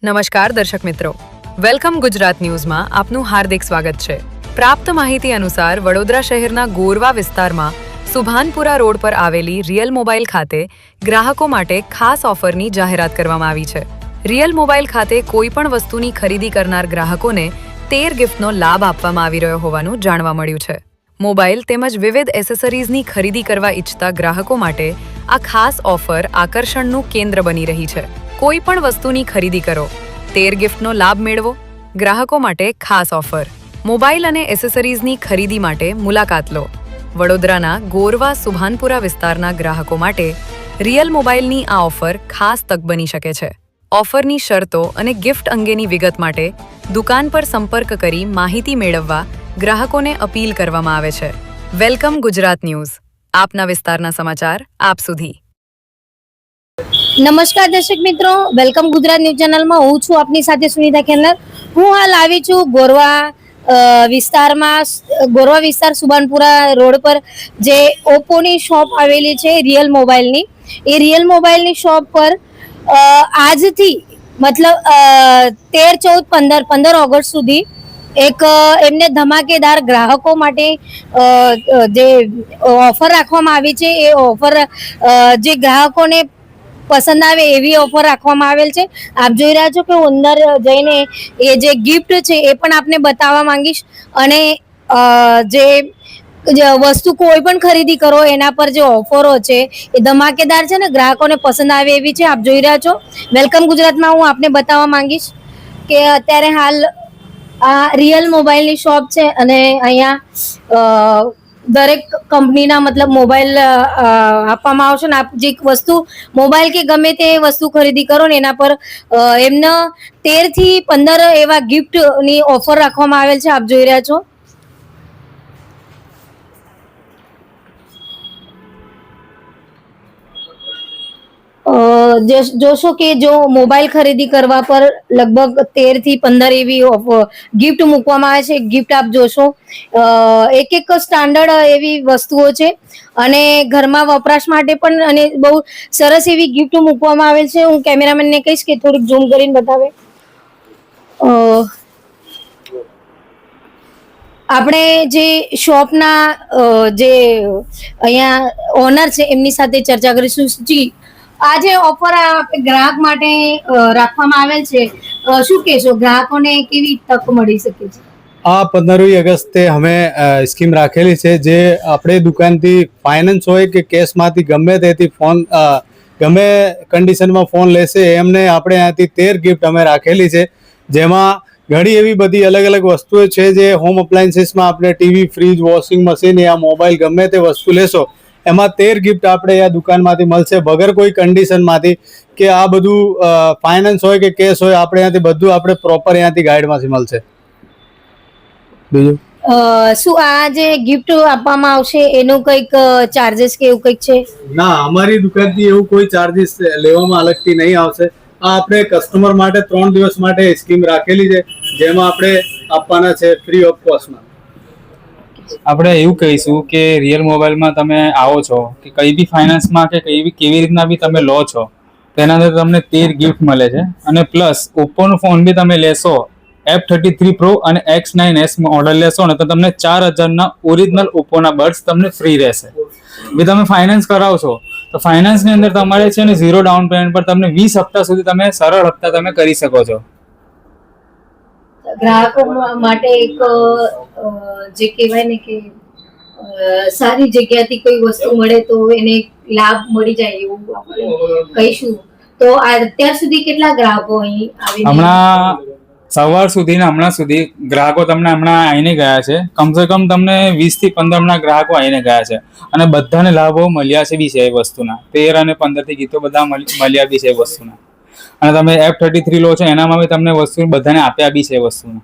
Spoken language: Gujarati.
નમસ્કાર દર્શક મિત્રો, વેલકમ ગુજરાત ન્યૂઝમાં આપનું હાર્દિક સ્વાગત છે। પ્રાપ્ત માહિતી અનુસાર વડોદરા શહેરના ગોરવા વિસ્તારમાં સુભાનપુરા રોડ પર આવેલી રિયલ મોબાઈલ ખાતે ગ્રાહકો માટે ખાસ ઓફરની જાહેરાત કરવામાં આવી છે। રિયલ મોબાઈલ ખાતે કોઈપણ વસ્તુની ખરીદી કરનાર ગ્રાહકોને 13 ગિફ્ટનો લાભ આપવામાં આવી રહ્યો હોવાનું જાણવા મળ્યું છે। મોબાઈલ તેમજ વિવિધ એસેસરીઝની ખરીદી કરવા ઈચ્છતા ગ્રાહકો માટે આ ખાસ ઓફર આકર્ષણનું કેન્દ્ર બની રહી છે। કોઈ પણ વસ્તુની ખરીદી કરો, 13 ગિફ્ટનો લાભ મેળવો। ગ્રાહકો માટે ખાસ ઓફર। મોબાઈલ અને એસેસરીઝની ખરીદી માટે મુલાકાત લો। વડોદરાના ગોરવા સુભાનપુરા વિસ્તારના ગ્રાહકો માટે રિયલ મોબાઈલની આ ઓફર ખાસ તક બની શકે છે। ઓફરની શરતો અને ગિફ્ટ અંગેની વિગત માટે દુકાન પર સંપર્ક કરી માહિતી મેળવવા ગ્રાહકોને અપીલ કરવામાં આવે છે। વેલકમ ગુજરાત ન્યૂઝ, આપના વિસ્તારના સમાચાર આપ સુધી। નમસ્કાર દર્શક મિત્રો, વેલકમ ગુજરાત ન્યૂઝ ચેનલમાં હું છું આપની સાથે સુનિતા ખેનર। હું હાલ આવી છું ગોરવા વિસ્તાર સુભાનપુરા રોડ પર જે ઓપ્પોની શોપ આવેલી છે રિયલ મોબાઈલની। એ રિયલ મોબાઈલની શોપ પર આજથી મતલબ 13, 14, 15 ઓગસ્ટ સુધી એક એમને ધમાકેદાર ગ્રાહકો માટે જે ઓફર રાખવામાં આવી છે, એ ઓફર જે ગ્રાહકોને પસંદ આવે એવી ઓફર રાખવામાં આવેલ છે। આપ જોઈ રહ્યા છો કે હું અંદર જઈને એ જે ગિફ્ટ છે એ પણ આપને બતાવવા માંગીશ, અને જે વસ્તુ કોઈ પણ ખરીદી કરો એના પર જે ઓફરો છે એ ધમાકેદાર છે ને ગ્રાહકોને પસંદ આવે એવી છે। આપ જોઈ રહ્યા છો વેલકમ ગુજરાતમાં હું આપને બતાવવા માંગીશ કે અત્યારે હાલ આ રિયલ મોબાઈલની શોપ છે, અને અહીંયા દરેક કંપનીના મતલબ મોબાઈલ આપવામાં આવશે ને આપ જે વસ્તુ મોબાઈલ કે ગમે તે વસ્તુ ખરીદી કરો ને એના પર એમના 13 થી 15 એવા ગિફ્ટની ઓફર રાખવામાં આવેલ છે। આપ જોઈ રહ્યા છો જોશો કે જો મોબાઈલ ખરીદી કરવા પર લગભગ 13 થી 15 એવી ગિફ્ટ મૂકવામાં આવે છે। ગિફ્ટ આપ જોશો એક સ્ટાન્ડર્ડ એવી વસ્તુઓ છે, અને ઘરમાં વપરાશ માટે પણ અને બહુ સરસ એવી ગિફ્ટ મૂકવામાં આવેલ છે। હું કેમેરામેનને કહીશ કે થોડીક ઝૂમ કરીને બતાવે। આપણે જે શોપના જે અહીંયા ઓનર છે એમની સાથે ચર્ચા કરીશું। જી, આ જે ઓફર ગ્રાહક માટે રાખવામાં આવેલ છે, શું કહેશો, ગ્રાહકોને કેવી તક મળી શકે છે? આ 15મી અગસ્તે અમે સ્કીમ રાખેલી છે, જે આપણે દુકાનથી ફાઇનાન્સ હોય કે કેશમાંથી ગમે તેથી ફોન ગમે કન્ડિશનમાં ફોન લેશે એમને આપણે ત્યાંથી 13 ગિફ્ટ અમે રાખેલી છે, જેમાં ઘણી એવી બધી અલગ અલગ વસ્તુઓ છે જે હોમ અપ્લાયન્સીસમાં આપણે ટીવી, ફ્રીજ, વોશિંગ મશીન યા મોબાઈલ ગમે તે વસ્તુ લેશો એમાં 13 ગિફ્ટ આપણે આ દુકાનમાંથી મળશે, વગર કોઈ કન્ડિશનમાંથી કે આ બધું ફાઇનાન્સ હોય કે કેશ હોય આપણે ત્યાંથી બધું આપણે પ્રોપર ત્યાંથી ગાઈડમાંથી મળશે। બીજું શું આ જે ગિફ્ટ આપવામાં આવશે એનું કંઈક ચાર્जेस કે એવું કંઈક છે? ના, અમારી દુકાનથી એવું કોઈ ચાર્જીસ લેવામાં અલગથી નહીં આવશે। આ આપણે કસ્ટમર માટે 3 દિવસ માટે સ્કીમ રાખેલી છે, જેમાં આપણે આપવાના છે ફ્રી ઓફ કોસ્ટમાં। આપણે એવું કહીશું કે રિયલ મોબાઈલમાં તમે આવો છો કે કઈ બી ફાઇનાન્સમાં કે કેવી રીતના બી તમે લો છો, તેના અંદર તમને 13 ગિફ્ટ મળે છે, અને પ્લસ ઓપ્પોનો ફોન બી તમે લેશો F33 Pro અને X9s મોડલ લેશો ને તો તમને 4000ના ઓરિજિનલ ઓપ્પોના બડ્સ તમને ફ્રી રહેશે। બી તમે ફાઇનાન્સ કરાવશો તો ફાઇનાન્સની અંદર તમારે છે ને 0 ડાઉન પેમેન્ટ પર તમને 20 હપ્તા સુધી તમે સરળ હપ્તા તમે કરી શકો છો। ગ્રાહકો માટે એક જે કહેવાય ને કે સારી જગ્યાથી કોઈ વસ્તુ મળે તો એને લાભ મળી જાય એવું આપણે કહીશું। તો અત્યાર સુધી કેટલા ગ્રાહકો અહીં આવીને હમણાં સવાર સુધી ને હમણાં સુધી ગ્રાહકો તમને હમણાં આવીને ગયા છે, કમસે કમ તમને 20 થી 15 ગ્રાહકો આવીને ગયા છે, અને બધાને લાભો મળ્યા છે બી છે એ વસ્તુના। 13 અને 15 થી ગીતો બધા મળ્યા બી છે એ વસ્તુના, અને તમે F33 લો છો એનામાં બી તમને વસ્તુ બધાને આપ્યા બી છે એ વસ્તુના।